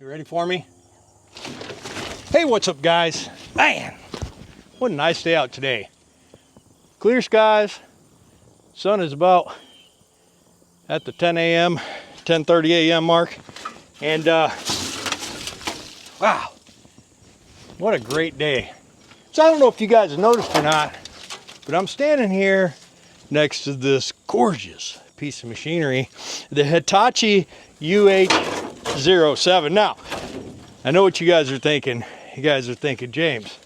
You ready for me? Hey, what's up, guys? Man, what a nice day out today. Clear skies. Sun is about at the 10 a.m., 10:30 a.m. mark. And wow, what a great day. So I don't know if you guys have noticed or not, but I'm standing here next to this gorgeous piece of machinery, the Hitachi UH-07. Now, I know what you guys are thinking. You guys are thinking, James,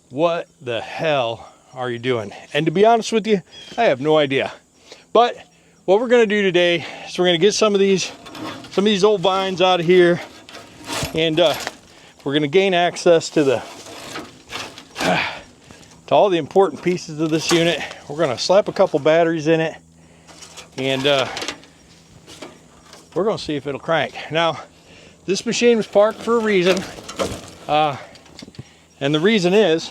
what the hell are you doing? And to be honest with you, I have no idea. But what we're gonna do today is we're gonna get some of these old vines out of here, and we're gonna gain access to all the important pieces of this unit. We're gonna slap a couple batteries in it, and we're gonna see if it'll crank. Now, this machine was parked for a reason, and the reason is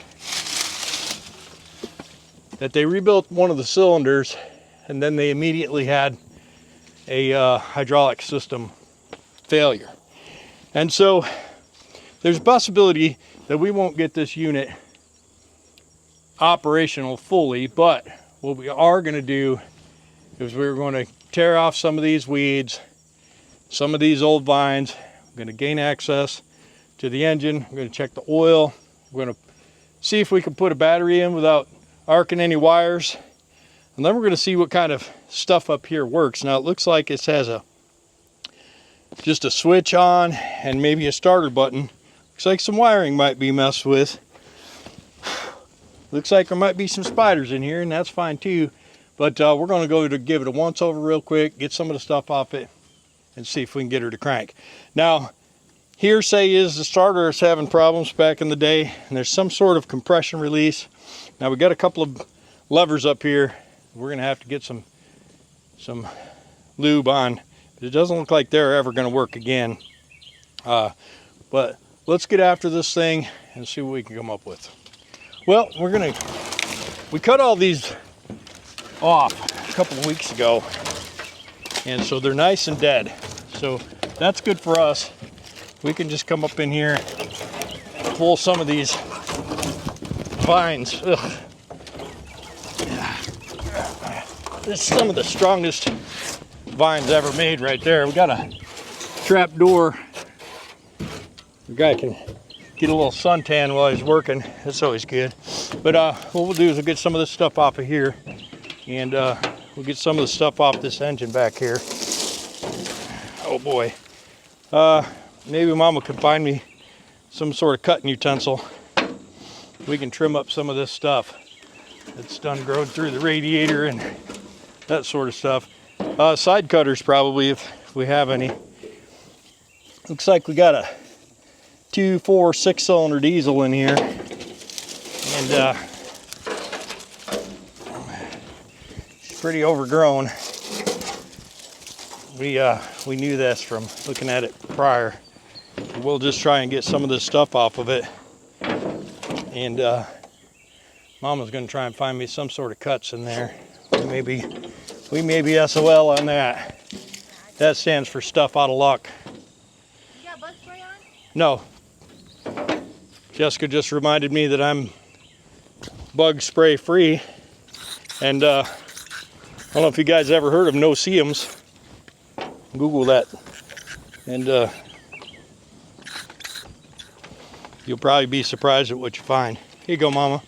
that they rebuilt one of the cylinders, and then they immediately had a hydraulic system failure. And so there's a possibility that we won't get this unit operational fully, but what we are going to do is we're going to tear off some of these weeds, some of these old vines. We're going to gain access to the engine. We're going to check the oil. We're going to see if we can put a battery in without arcing any wires. And then we're going to see what kind of stuff up here works. Now it looks like it has just a switch on and maybe a starter button. Looks like some wiring might be messed with. Looks like there might be some spiders in here, and that's fine too. But we're going to go to give it a once over real quick, get some of the stuff off it, and see if we can get her to crank. Now, hearsay is the starter is having problems back in the day, and there's some sort of compression release. Now we got a couple of levers up here. We're going to have to get some lube on. It doesn't look like they're ever going to work again. But let's get after this thing and see what we can come up with. Well, we cut all these off a couple of weeks ago, and so they're nice and dead. So that's good for us. We can just come up in here, pull some of these vines. Ugh. This is some of the strongest vines ever made right there. We got a trap door. The guy can get a little suntan while he's working. That's always good. But what we'll do is we'll get some of this stuff off of here, and we'll get some of the stuff off this engine back here. Oh boy. Maybe Mama could find me some sort of cutting utensil. We can trim up some of this stuff that's done growing through the radiator and that sort of stuff. Side cutters probably, if we have any. Looks like we got a 2, 4, 6-cylinder diesel in here, and it's pretty overgrown. We knew this from looking at it prior. We'll just try and get some of this stuff off of it, and Mama's going to try and find me some sort of cuts in there. We may be SOL on that. That stands for stuff out of luck. You got bug spray on? No. Jessica just reminded me that I'm bug spray free, and I don't know if you guys ever heard of no-see-ums. Google that, and you'll probably be surprised at what you find. Here you go, Mama.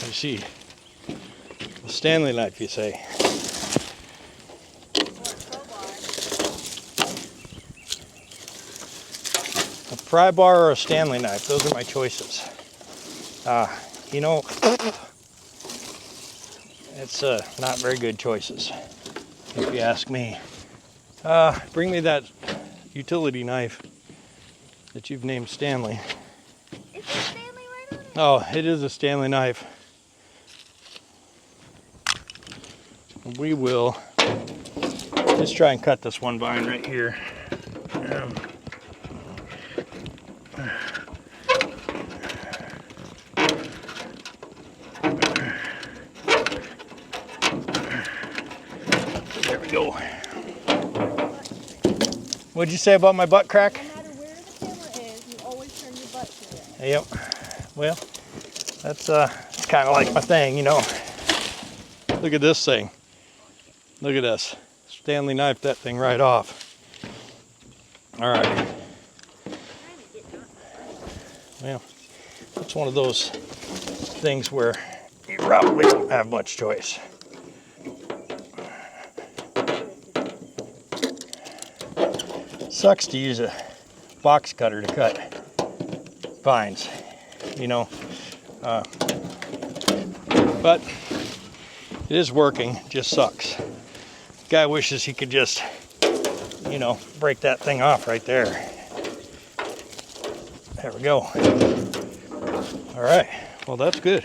Let's see. A Stanley knife, you say? A pry bar or a Stanley knife? Those are my choices. You know, it's not very good choices, if you ask me. Bring me that utility knife that you've named Stanley. Is there Stanley right on it? Oh, it is a Stanley knife. We will just try and cut this one vine right here. go. What'd you say about my butt crack? No matter where the camera is, you always turn your butt to it. Yep. Well, that's kind of like my thing, you know. Look at this thing. Look at this. Stanley knifed that thing right off. All right. Well, it's one of those things where you probably don't have much choice. Sucks to use a box cutter to cut vines, you know. But it is working, just sucks. Guy wishes he could just, you know, break that thing off right there. There we go. All right, well that's good.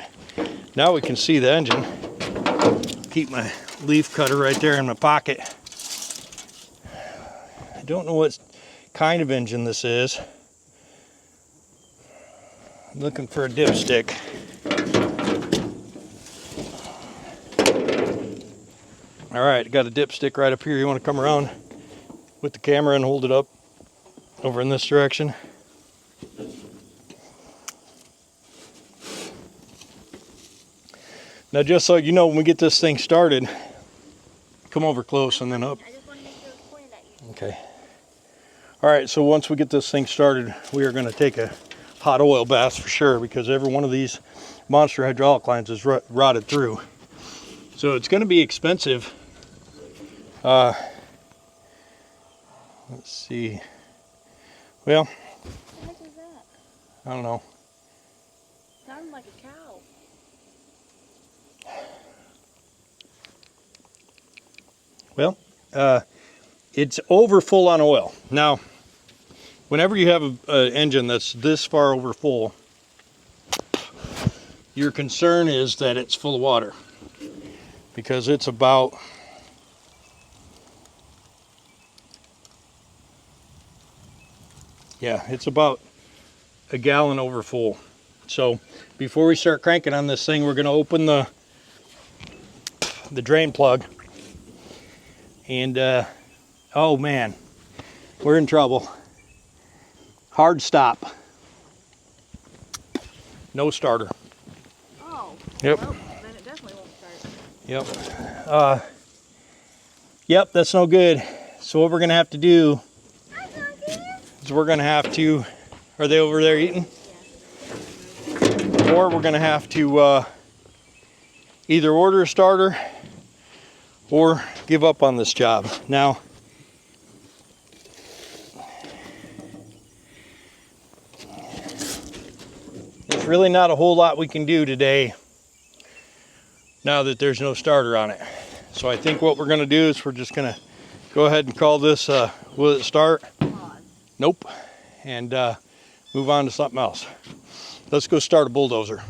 Now we can see the engine. Keep my leaf cutter right there in my pocket. I don't know what kind of engine this is. I'm looking for a dipstick. All right, got a dipstick right up here. You want to come around with the camera and hold it up over in this direction? Now, just so you know, when we get this thing started, come over close and then up. I just want to make sure it's pointed at you. Okay. All right, so once we get this thing started, we are going to take a hot oil bath for sure, because every one of these monster hydraulic lines is rotted through. So it's going to be expensive. Let's see. Well, How much is that? I don't know. Sounds like a cow. Well, it's over full on oil. Now, whenever you have an engine that's this far over full, your concern is that it's full of water, because it's about it's about a gallon over full. So before we start cranking on this thing, we're going to open the drain plug. And oh man, we're in trouble. Hard stop. No starter. Oh. Yep. Well, then it definitely won't start. Yep. Yep, that's no good. So what we're gonna have to do is we're gonna have to, are they over there eating? Yeah. Or we're gonna have to either order a starter or give up on this job. Now, there's really not a whole lot we can do today now that there's no starter on it. So I think what we're gonna do is we're just gonna go ahead and call this, will it start? Nope. And move on to something else. Let's go start a bulldozer.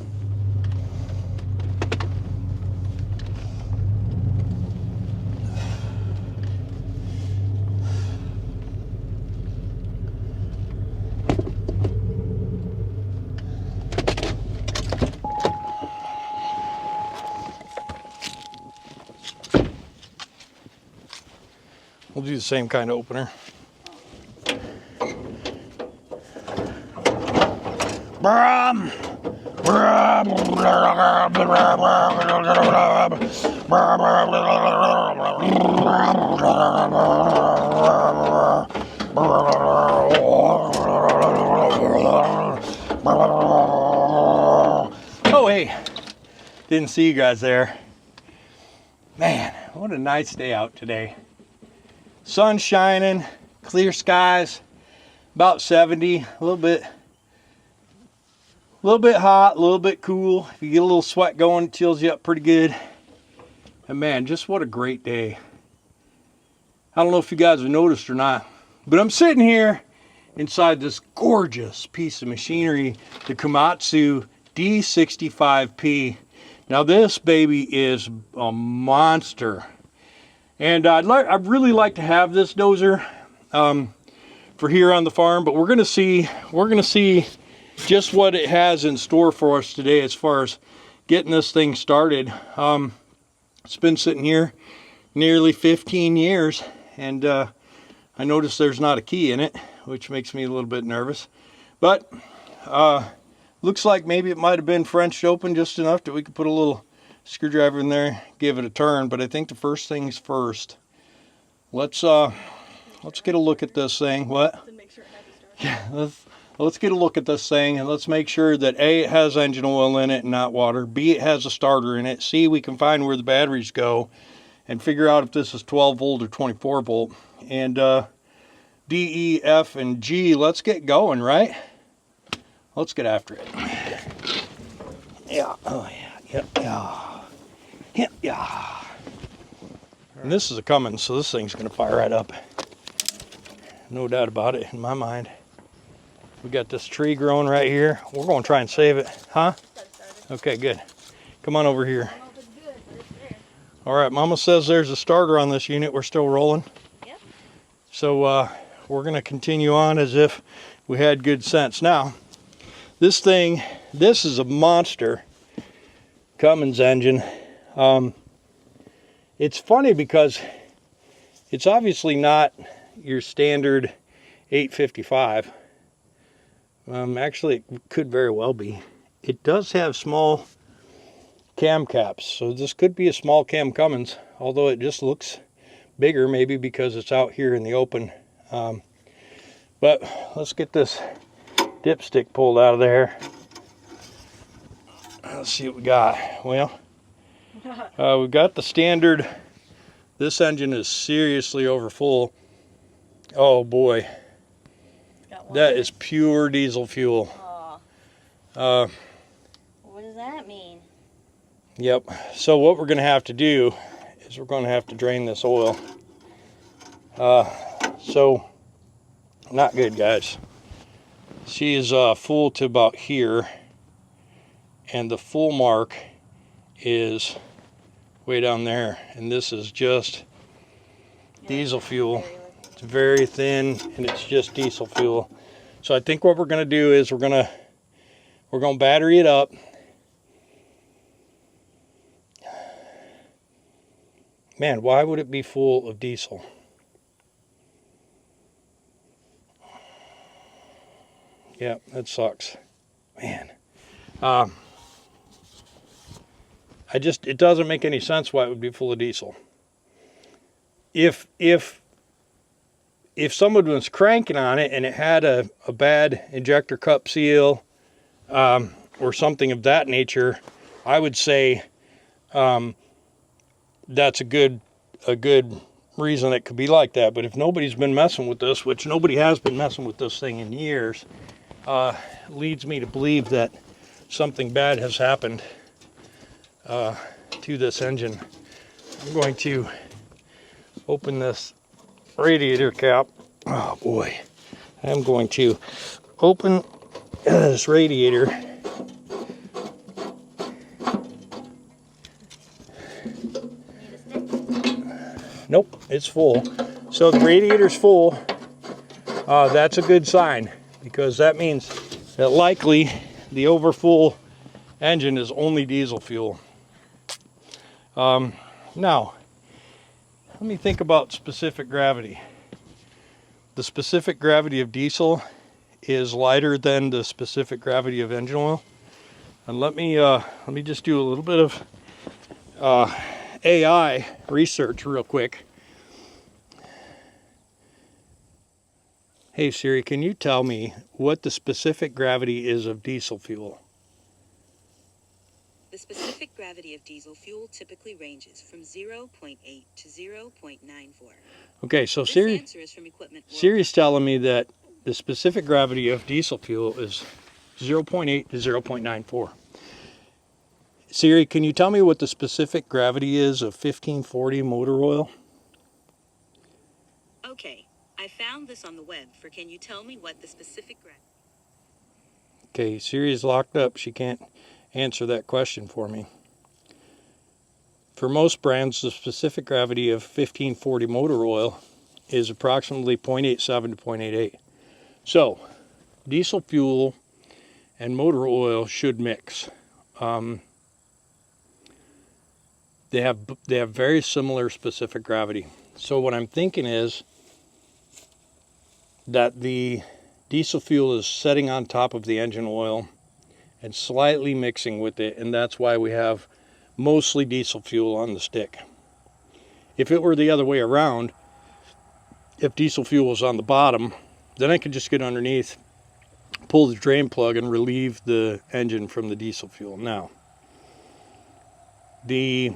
We'll do the same kind of opener. Oh hey, didn't see you guys there. Man, what a nice day out today. Sun shining, clear skies, about 70, a little bit hot, a little bit cool. If you get a little sweat going, it chills you up pretty good. And man, just what a great day. I don't know if you guys have noticed or not, but I'm sitting here inside this gorgeous piece of machinery, the Komatsu D65P. Now this baby is a monster. And I'd really like to have this dozer for here on the farm, but we're gonna see just what it has in store for us today as far as getting this thing started. It's been sitting here nearly 15 years, and I noticed there's not a key in it, which makes me a little bit nervous. But looks like maybe it might have been Frenched open just enough that we could put a little screwdriver in there, give it a turn. But I think the first things first. Let's get a look at this thing. What? To make sure it has a starter. Yeah, let's get a look at this thing, and let's make sure that A, it has engine oil in it and not water. B, it has a starter in it. C, we can find where the batteries go and figure out if this is 12 volt or 24 volt. And D, E, F, and G, let's get going, right? Let's get after it. Yeah, oh yeah, yep, yeah, yep, yeah. And this is a Cummins, so this thing's gonna fire right up. No doubt about it in my mind. We got this tree growing right here. We're gonna try and save it, huh? Okay, good. Come on over here. I don't know if it's good, but it's there. All right, Mama says there's a starter on this unit. We're still rolling. Yep. So we're gonna continue on as if we had good sense. Now, this thing, this is a monster Cummins engine. It's funny because it's obviously not your standard 855. Actually, it could very well be. It does have small cam caps, so this could be a small cam Cummins, although it just looks bigger, maybe because it's out here in the open. But let's get this dipstick pulled out of there. Let's see what we got. Well, we've got the standard. This engine is seriously over full. Oh boy, that is pure diesel fuel. What does that mean? Yep. So what we're going to have to do is we're going to have to drain this oil. So not good, guys. She is full to about here, and the full mark is way down there, and this is just diesel fuel. It's very thin, and it's just diesel fuel. So I think what we're going to do is we're going to battery it up. Man, why would it be full of diesel? Yeah, that sucks. Man. It doesn't make any sense why it would be full of diesel. If someone was cranking on it and it had a bad injector cup seal or something of that nature, I would say that's a good reason it could be like that. But if nobody's been messing with this, which nobody has been messing with this thing in years, leads me to believe that something bad has happened to this engine. I'm going to open this radiator cap. Oh boy. I'm going to open this radiator. Nope, it's full. So the radiator's full. That's a good sign, because that means that likely the overfull engine is only diesel fuel. Now, let me think about specific gravity. The specific gravity of diesel is lighter than the specific gravity of engine oil. And let me just do a little bit of AI research real quick. Hey Siri, can you tell me what the specific gravity is of diesel fuel? The specific gravity of diesel fuel typically ranges from 0.8 to 0.94. Okay, so This Siri, answer is from Equipment World. Siri's telling me that the specific gravity of diesel fuel is 0.8 to 0.94. Siri, can you tell me what the specific gravity is of 1540 motor oil? Okay, I found this on the web for can you tell me what the specific gravity... Okay, Siri is locked up. She can't answer that question for me. For most brands, the specific gravity of 1540 motor oil is approximately 0.87 to 0.88. So, diesel fuel and motor oil should mix. They have very similar specific gravity. So what I'm thinking is that the diesel fuel is setting on top of the engine oil and slightly mixing with it, and that's why we have mostly diesel fuel on the stick. If it were the other way around, if diesel fuel was on the bottom, then I could just get underneath, pull the drain plug, and relieve the engine from the diesel fuel. Now, the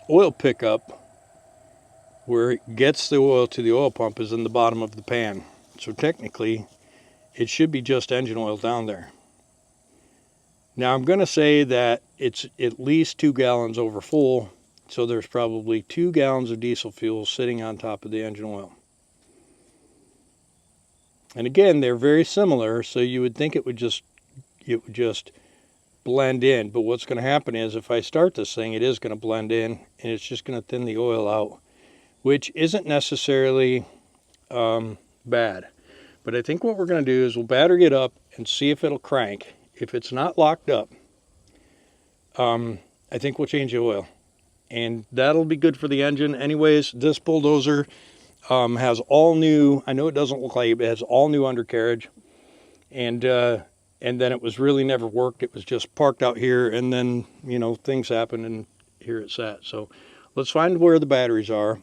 oil pickup where it gets the oil to the oil pump is in the bottom of the pan. So technically, it should be just engine oil down there. Now I'm going to say that it's at least 2 gallons over full, so there's probably 2 gallons of diesel fuel sitting on top of the engine oil. And again, they're very similar, so you would think it would just blend in. But what's going to happen is if I start this thing, it is going to blend in, and it's just going to thin the oil out, which isn't necessarily bad. But I think what we're going to do is we'll battery it up and see if it'll crank. If it's not locked up, I think we'll change the oil. And that'll be good for the engine. Anyways, this bulldozer has all new, I know it doesn't look like it, but it has all new undercarriage. And then it was really never worked. It was just parked out here, and then, you know, things happened and here it sat. So let's find where the batteries are,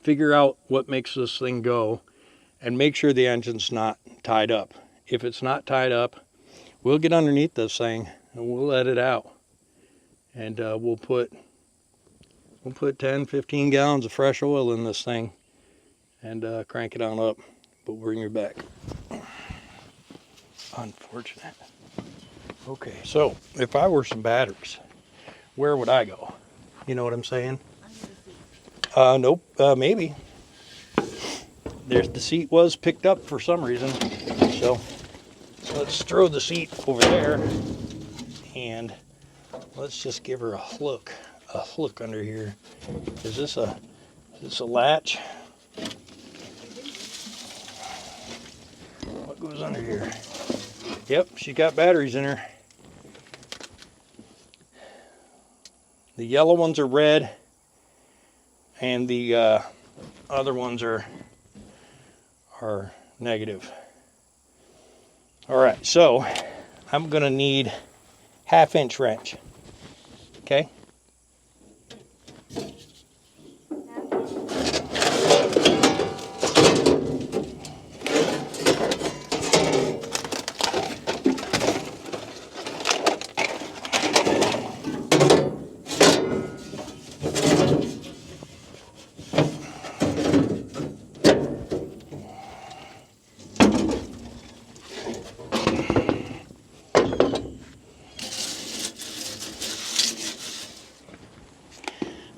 figure out what makes this thing go, and make sure the engine's not tied up. If it's not tied up, we'll get underneath this thing and we'll let it out. And we'll put 10, 15 gallons of fresh oil in this thing and crank it on up. But we'll bring you back. Unfortunate. Okay, so if I were some batteries, where would I go? You know what I'm saying? Nope, maybe. The seat was picked up for some reason. So let's throw the seat over there and let's just give her a look under here. Is this a latch? What goes under here? Yep, she got batteries in her. The yellow ones are red, and the other ones are negative. All right, so I'm gonna need 1/2-inch wrench. Okay.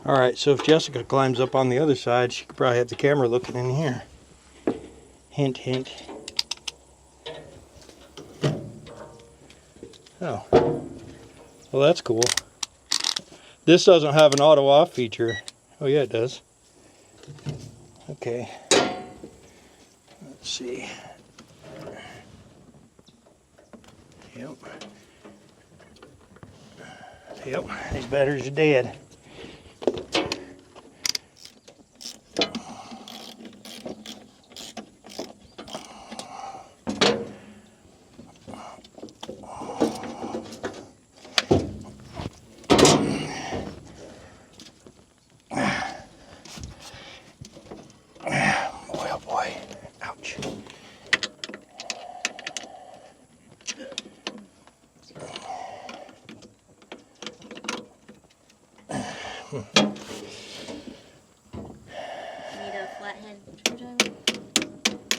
All right, so if Jessica climbs up on the other side, she could probably have the camera looking in here. Hint, hint. Oh, well, that's cool. This doesn't have an auto off feature. Oh yeah, it does. Okay. Let's see. Yep. Yep, these batteries are dead.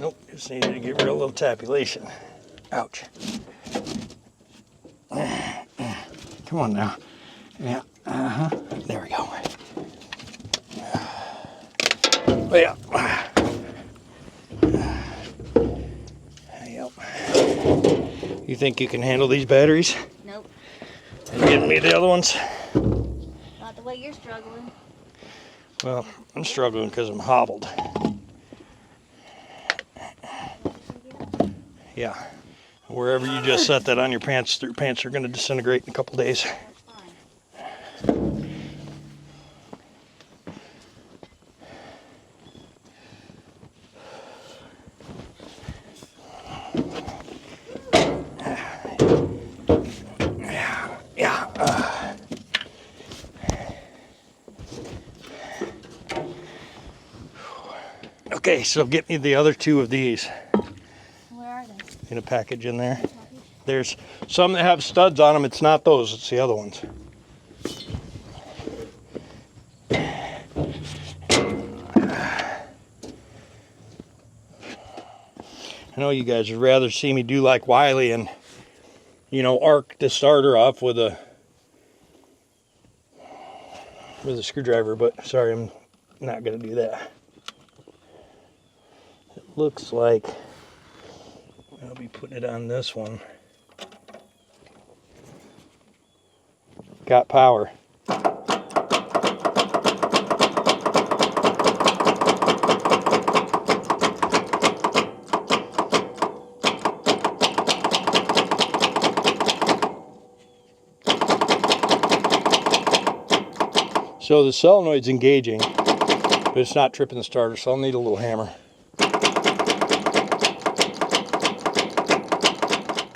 Nope, just needed to get rid of a little tabulation. Ouch. Come on now. Yeah, there we go. Oh, yeah. Yep. You think you can handle these batteries? Nope. And getting me the other ones? Not the way you're struggling. Well, I'm struggling because I'm hobbled. Yeah. Wherever you just set that on your pants, your pants are going to disintegrate in a couple days. Yeah. Okay, so get me the other two of these. Where are they? In a package in there. Package? There's some that have studs on them. It's not those, it's the other ones. I know you guys would rather see me do like Wiley and, you know, arc the starter off with a screwdriver, but sorry, I'm not gonna do that. It looks like I'll be putting it on this one. Got power. So the solenoid's engaging, but it's not tripping the starter, so I'll need a little hammer.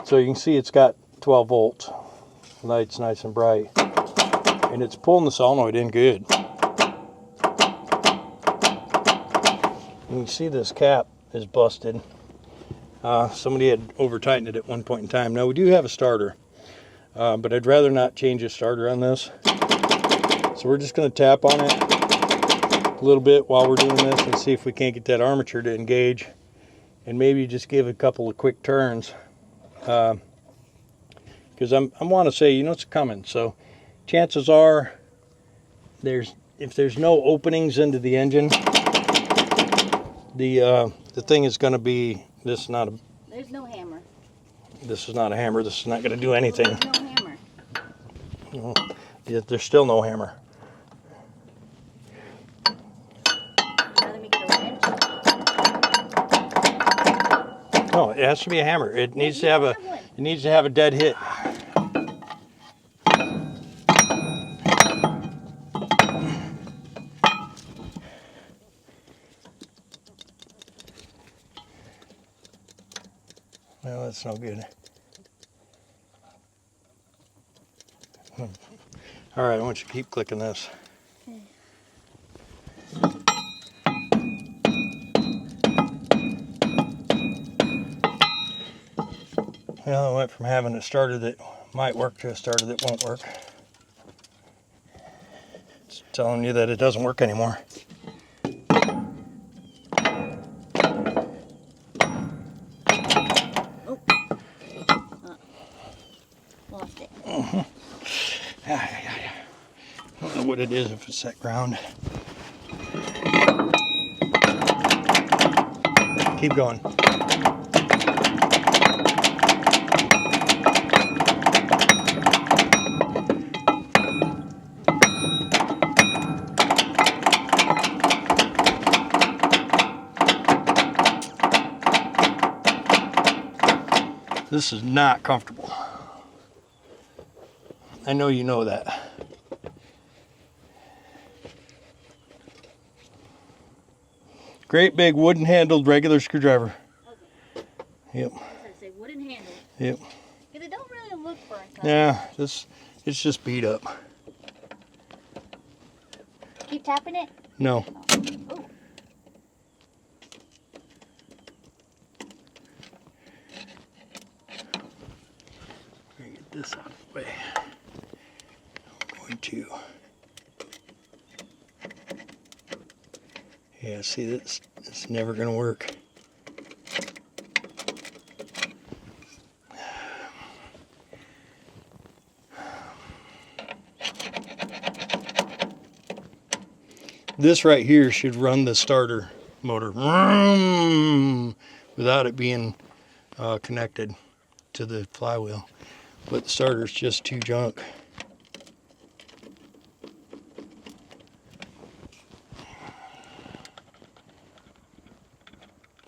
So you can see it's got 12 volts. Light's nice and bright. And it's pulling the solenoid in good. And you see this cap is busted. Somebody had over-tightened it at one point in time. Now we do have a starter, but I'd rather not change the starter on this. So we're just going to tap on it a little bit while we're doing this and see if we can't get that armature to engage, and maybe just give a couple of quick turns, because I want to say, you know, it's coming. So chances are if there's no openings into the engine, the thing is going to be this. There's no hammer. This is not a hammer. This is not going to do anything. Well, there's no hammer. Well, there's still no hammer. Let me get a wrench. No, it has to be a hammer. It needs to have a dead hit. Well, that's no good. All right, I want you to keep clicking this. Okay. Well, I went from having a starter that might work to a starter that won't work. It's telling you that it doesn't work anymore. Oh. Lost it. I don't know what it is, if it's that ground. Keep going. This is not comfortable. I know you know that. Great big wooden handled regular screwdriver. Okay. Yep. I say wooden handle. Yep. Because it don't really look burnt up. Yeah, it's just beat up. Keep tapping it? No. Oh. Get this out of the way. I'm going to. Yeah, see, it's never going to work. This right here should run the starter motor without it being connected to the flywheel. But the starter's just too junk.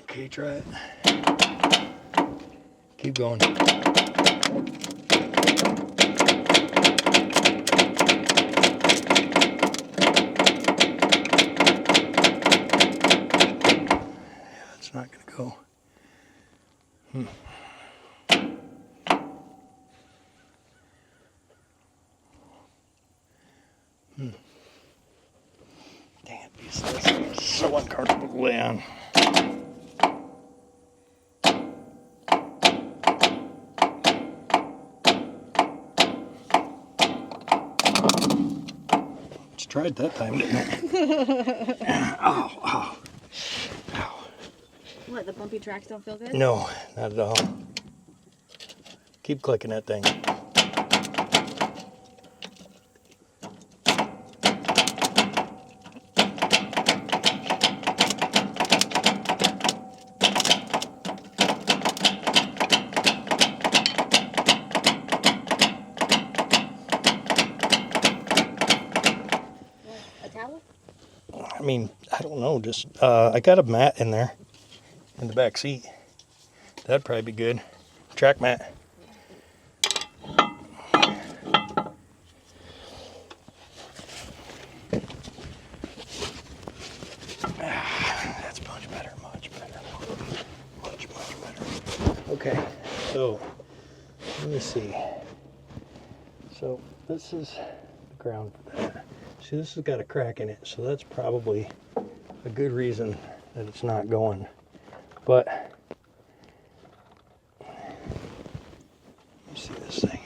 Okay, try it. Keep going. It's not going to go. one comfortable to lay on. It's tried that time, didn't it? Ow, ow, ow. What, the bumpy tracks don't feel good? No, not at all. Keep clicking that thing. A towel? I mean, I don't know, just, I got a mat in there, in the back seat. That'd probably be good. Track mat. That's much better, much better. Much better. Okay, so, let me see. So, this is the ground for that. See, this has got a crack in it, so that's probably a good reason that it's not going. But, let me see this thing.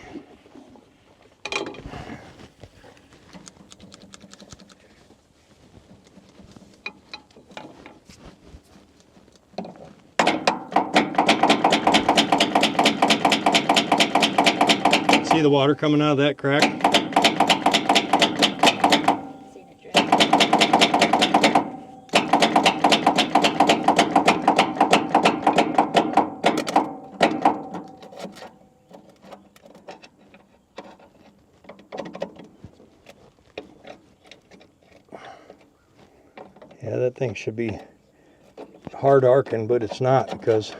See the water coming out of that crack? Seen it drip. Yeah, that thing should be hard arcing, but it's not because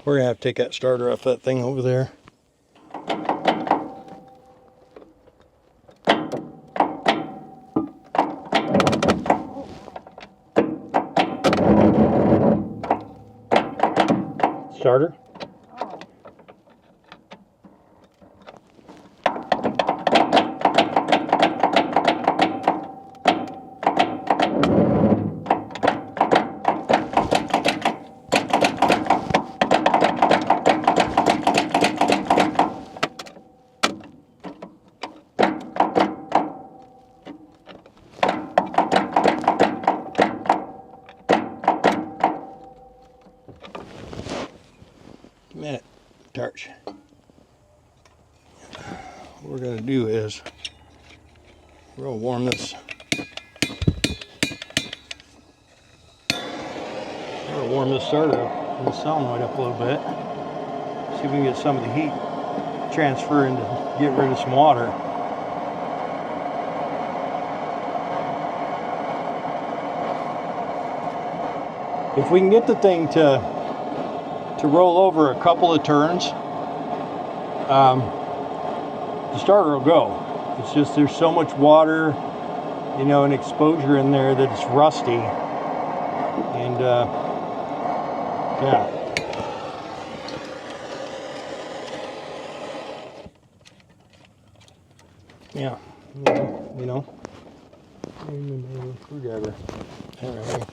we're gonna have to take that starter off that thing over there. Starter? Oh. Give me that torch. What we're gonna do is we're gonna warm this. We're gonna warm this starter up and the solenoid up a little bit. See if we can get some of the heat transferring to get rid of some water. If we can get the thing to roll over a couple of turns, the starter will go. It's just there's so much water, you know, and exposure in there that it's rusty. And yeah. Yeah, you know. Screwdriver. All right.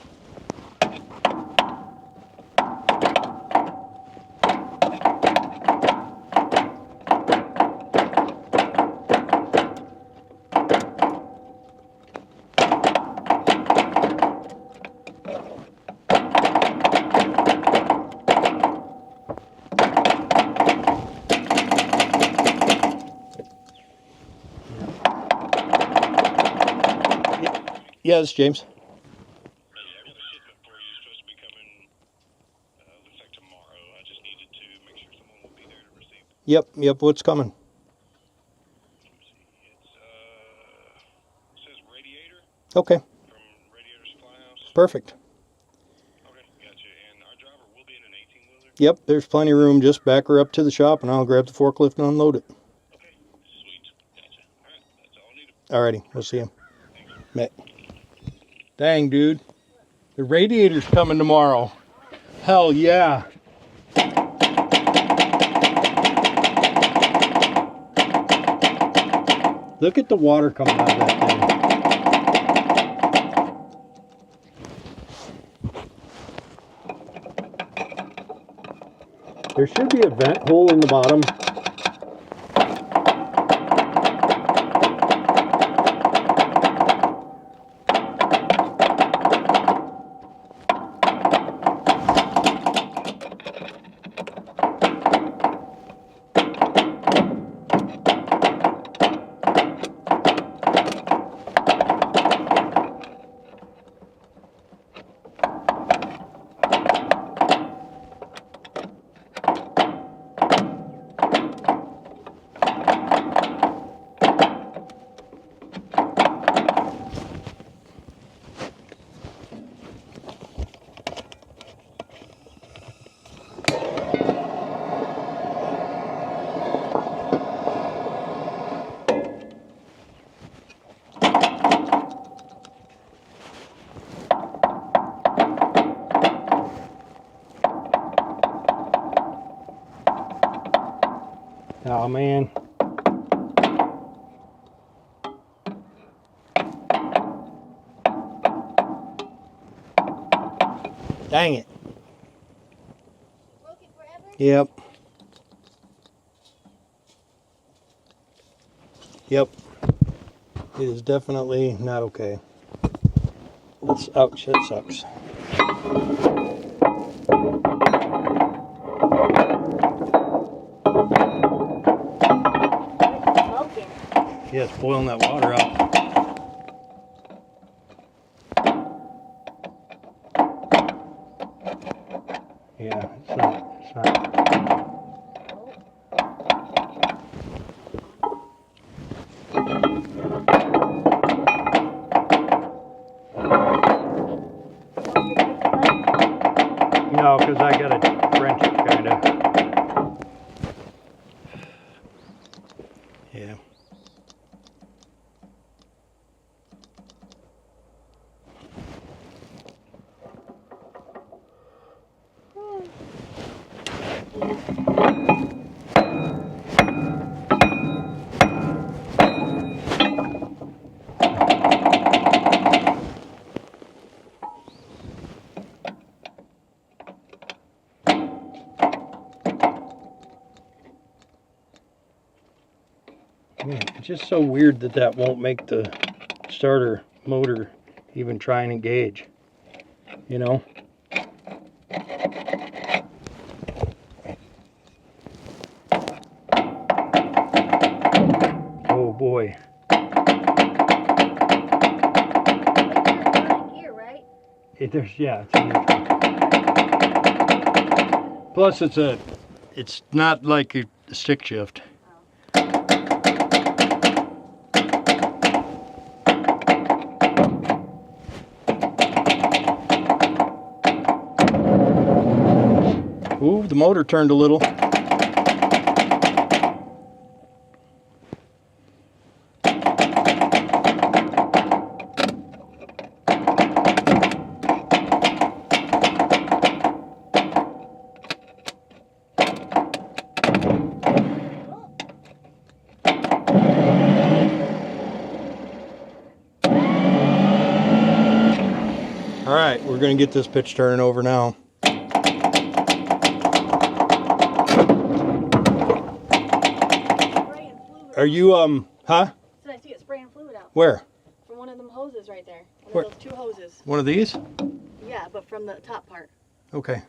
Yeah, it's James. I got a shipment for you. Supposed to be coming, looks like tomorrow. I just needed to make sure someone will be there to receive it. Yep, what's coming? Let me see. It says Radiator Okay, from Radiator Supply House. perfect. Okay, gotcha. And our driver will be in an 18-wheeler? Yep, there's plenty of room. Just back her up to the shop and I'll grab the forklift and unload it. Okay, sweet. Gotcha. All right, that's all I needed. Alrighty, we'll see you. Thanks. Met. Dang, dude. The radiator's coming tomorrow. Hell yeah. Look at the water coming out of that thing. There should be a vent hole in the bottom. Oh man. Dang it. Broke it forever? Yep. Yep. It is definitely not okay. That's, ouch, that sucks. It's smoking. Yeah, it's boiling that water out. Yeah, it's not. No, because I got to wrench it, kind of. Yeah. Man, it's just so weird that that won't make the starter motor even try and engage, you know? Oh boy. Gear, right? Yeah, it's in neutral. Plus it's not like a stick shift. Ooh, the motor turned a little. All right, we're gonna get this pitch turning over now. Are you, huh? So I see it spraying fluid out Where? from one of them hoses right there. Where? One of those two hoses. One of these? Yeah, but from the top part. Okay.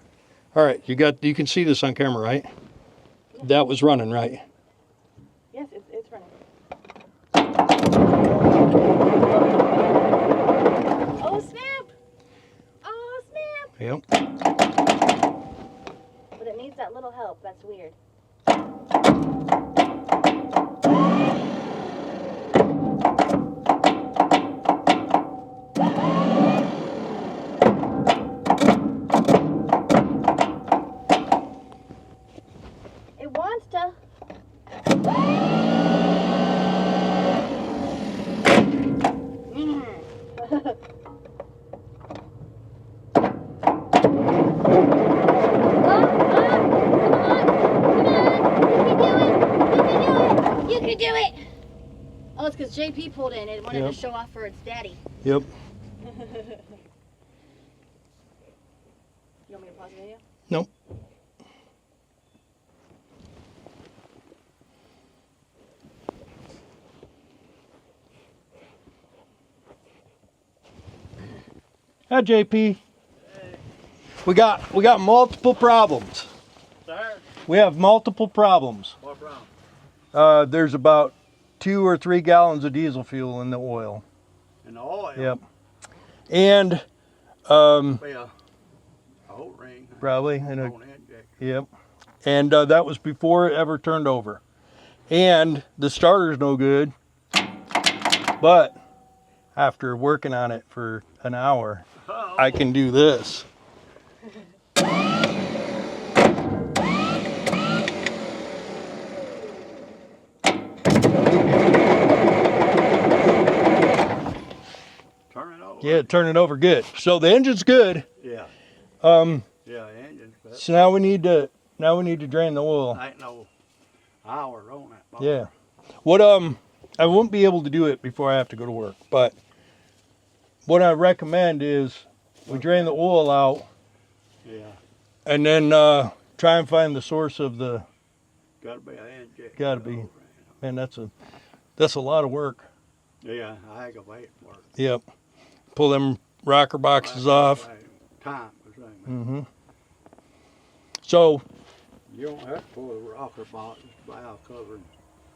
All right, you can see this on camera, right? That was running, right? Yes, it's running. Oh snap! Oh snap! Yep. But it needs that little help. That's weird. It wants to. Oh, it's because JP pulled in. It wanted Yep. to show off for its daddy. Yep. You want me to pause the video? Nope. Hi, JP. We got multiple problems. Sir? We have multiple problems. What wrong? There's about 2 or 3 gallons of diesel fuel in the oil. In the oil? Yep. And Be a whole ring. probably in a On injector. yep. And that was before it ever turned over. And the starter's no good. But after working on it for an hour, Oh, I can do this. turn it over. Yeah, turn it over good. So the engine's good. Yeah. Yeah, the engine's better. so now we need to drain the oil. Ain't no hours on that motor. Yeah. What I won't be able to do it before I have to go to work, but what I recommend is we drain the oil out Yeah. and then try and find the source of the Gotta be an injector. Gotta be. man, that's a lot of work. Yeah, aggravating work. Yep. Pull them rocker boxes off. Time was saying. Mm-hmm. So You don't have to pull the rocker box, valve cover.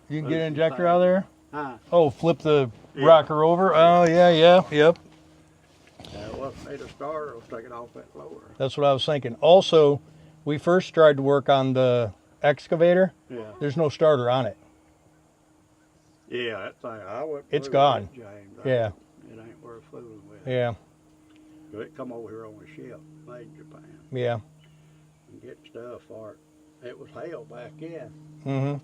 you can get an injector out of there? Huh? Oh, flip the Yeah. rocker over? Oh yeah, yep. It wasn't need a starter, it'll take it off that loader. That's what I was thinking. Also, we first tried to work on the excavator. Yeah. There's no starter on it. Yeah, that thing, I wouldn't. It's fool with gone. it, James. Yeah. It ain't worth fooling with. Yeah, So it come over here on a ship, made in Japan, yeah. and get stuff for it. It was hell back in. Mm-hmm.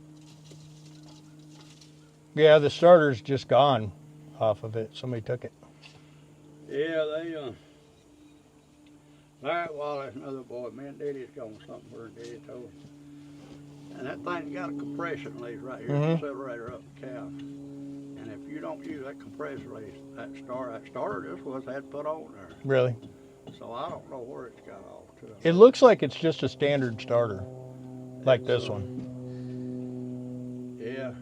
Yeah, the starter's just gone off of it. Somebody took it. Yeah, they, all right, well, there's another boy, me and Diddy's going somewhere, and Diddy told him. And that thing got a compression lead right here, Mhm. accelerator up the cab. And if you don't use that compressor lead, that starter just was had put on there. Really? So I don't know where it's got off to. It looks like it's just a standard starter, like It's, this one. Yeah.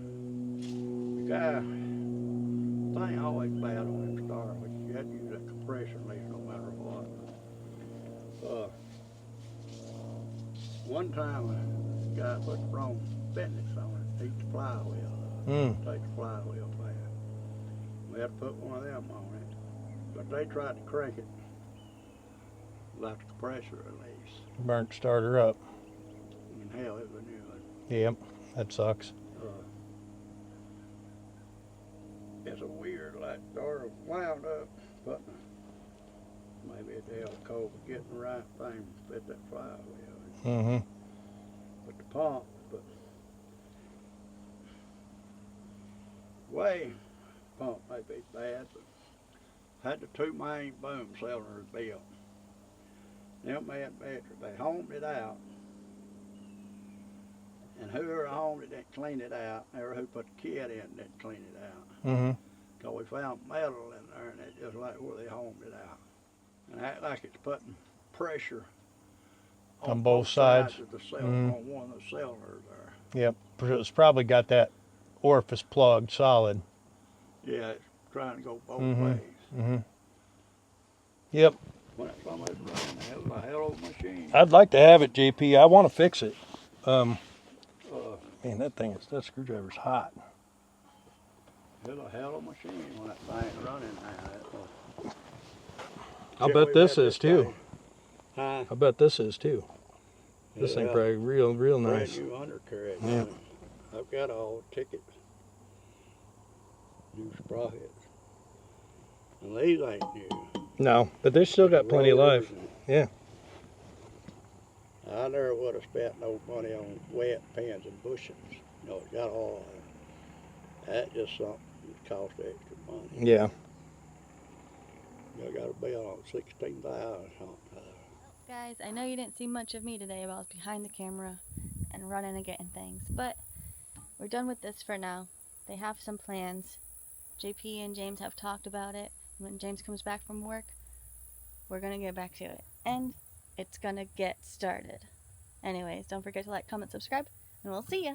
The guy, thing always bad on them starter, but you had to use that compression lead no matter what. One time a guy put the wrong fitness on it, eats the flywheel, takes the flywheel back. We had to put one of them on it, but they tried to crank it without the compressor release. Burnt starter up. And hell, it was new one. Yep, that sucks. It's a weird like starter wound up, but maybe a day cold, but getting the right thing to fit that flywheel. Mm-hmm. But the pump, but way pump may be bad, but had the 2 main boom cylinders built. Them man they homed it out, and whoever homed it didn't clean it out. Never who put the kit in didn't clean it out. Mm-hmm. So we found metal in there, and it just like where they homed it out, and act like it's putting pressure On both sides. of the cylinder, on one of the cylinders there. Yep. It's probably got that orifice plugged solid. Yeah, it's trying to go both Mhm. ways. Mm-hmm. Yep. When it's somebody's running a hell of a machine. I'd like to have it, JP. I want to fix it. Uh, Man, that screwdriver's hot. It's a hell of a machine when that thing's running now. I'll Shit, bet we this had is too. thing. Huh? I bet this is too. This thing Yeah. probably real Brand nice. new undercarriage. Yeah. I've got all the tickets. New sprockets. And these ain't new. No, but they still got plenty of life. Rotors and- Yeah. I never would have spent no money on wet pans and bushings. You know, it got all that just something that cost extra money. Yeah. I got a bill on 16,000 something. Guys, I know you didn't see much of me today while I was behind the camera and running and getting things, but we're done with this for now. They have some plans JP and James have talked about it. When James comes back from work, we're gonna get back to it. And it's gonna get started. Anyways, don't forget to like, comment, subscribe, and we'll see ya!